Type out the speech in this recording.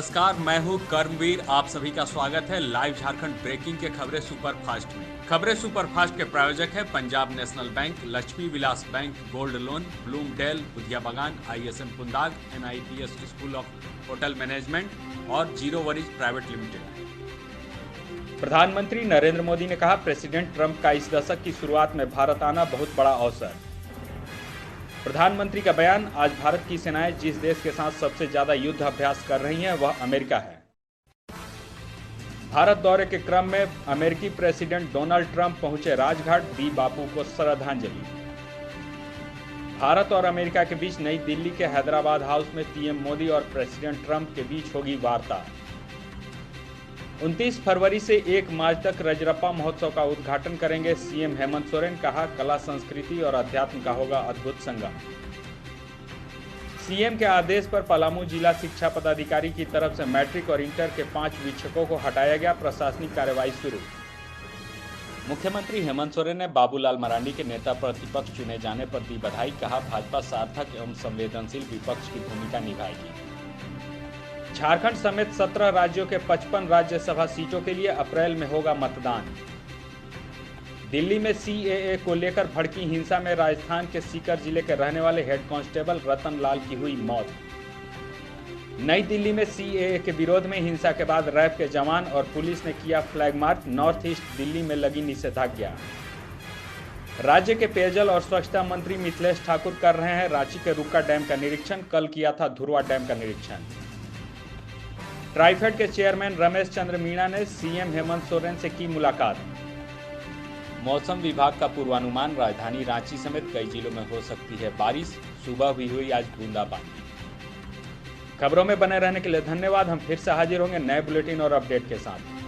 नमस्कार, मैं हूं कर्मवीर। आप सभी का स्वागत है लाइव झारखंड ब्रेकिंग के खबरें सुपरफास्ट में। खबरें सुपरफास्ट के प्रायोजक है Punjab national bank, Lakshmi Vilas bank, gold loan, ब्लूमडेल, Budhiya बागान, ISM Pundag, NITS school of hotel management और जीरो वरीज प्राइवेट लिमिटेड। प्रधानमंत्री नरेंद्र मोदी ने कहा, प्रेसिडेंट ट्रंप का इस दशक की शुरुआत में भारत आना बहुत बड़ा अवसर। प्रधानमंत्री का बयान, आज भारत की सेनाएं जिस देश के साथ सबसे ज्यादा युद्ध अभ्यास कर रही हैं वह अमेरिका है। भारत दौरे के क्रम में अमेरिकी प्रेसिडेंट डोनाल्ड ट्रंप पहुंचे राजघाट, दी बापू को श्रद्धांजलि। भारत और अमेरिका के बीच नई दिल्ली के हैदराबाद हाउस में पीएम मोदी और प्रेसिडेंट ट्रंप के बीच होगी वार्ता। 29 फरवरी से 1 मार्च तक रजरप्पा महोत्सव का उद्घाटन करेंगे सीएम हेमंत सोरेन। कहा, कला, संस्कृति और अध्यात्म का होगा अद्भुत संगम। सीएम के आदेश पर पलामू जिला शिक्षा पदाधिकारी की तरफ से मैट्रिक और इंटर के 5 शिक्षकों को हटाया गया। प्रशासनिक कार्यवाही शुरू। मुख्यमंत्री हेमंत सोरेन ने बाबूलाल मरांडी के नेता प्रतिपक्ष चुने जाने पर दी बधाई। कहा, भाजपा सार्थक एवं संवेदनशील विपक्ष की भूमिका निभाएगी। झारखंड समेत 17 राज्यों के 55 राज्यसभा सीटों के लिए अप्रैल में होगा मतदान। दिल्ली में CAA को लेकर भड़की हिंसा में राजस्थान के सीकर जिले के रहने वाले हेड कांस्टेबल रतन लाल की हुई मौत। नई दिल्ली में CAA के विरोध में हिंसा के बाद रैब के जवान और पुलिस ने किया flag march. North east Delhi में लगी निषेधाज्ञा। राज्य के पेयजल और स्वच्छता मंत्री मिथिलेश ठाकुर कर रहे हैं रांची के रुक्का डैम का निरीक्षण। कल किया था धुरवा डैम का निरीक्षण। ट्राइफेड के चेयरमैन रमेश चंद्र मीणा ने सीएम हेमंत सोरेन से की मुलाकात। मौसम विभाग का पूर्वानुमान, राजधानी रांची समेत कई जिलों में हो सकती है बारिश। सुबह भी हुई आज बूंदाबांदी। खबरों में बने रहने के लिए धन्यवाद। हम फिर से हाजिर होंगे नए बुलेटिन और अपडेट के साथ।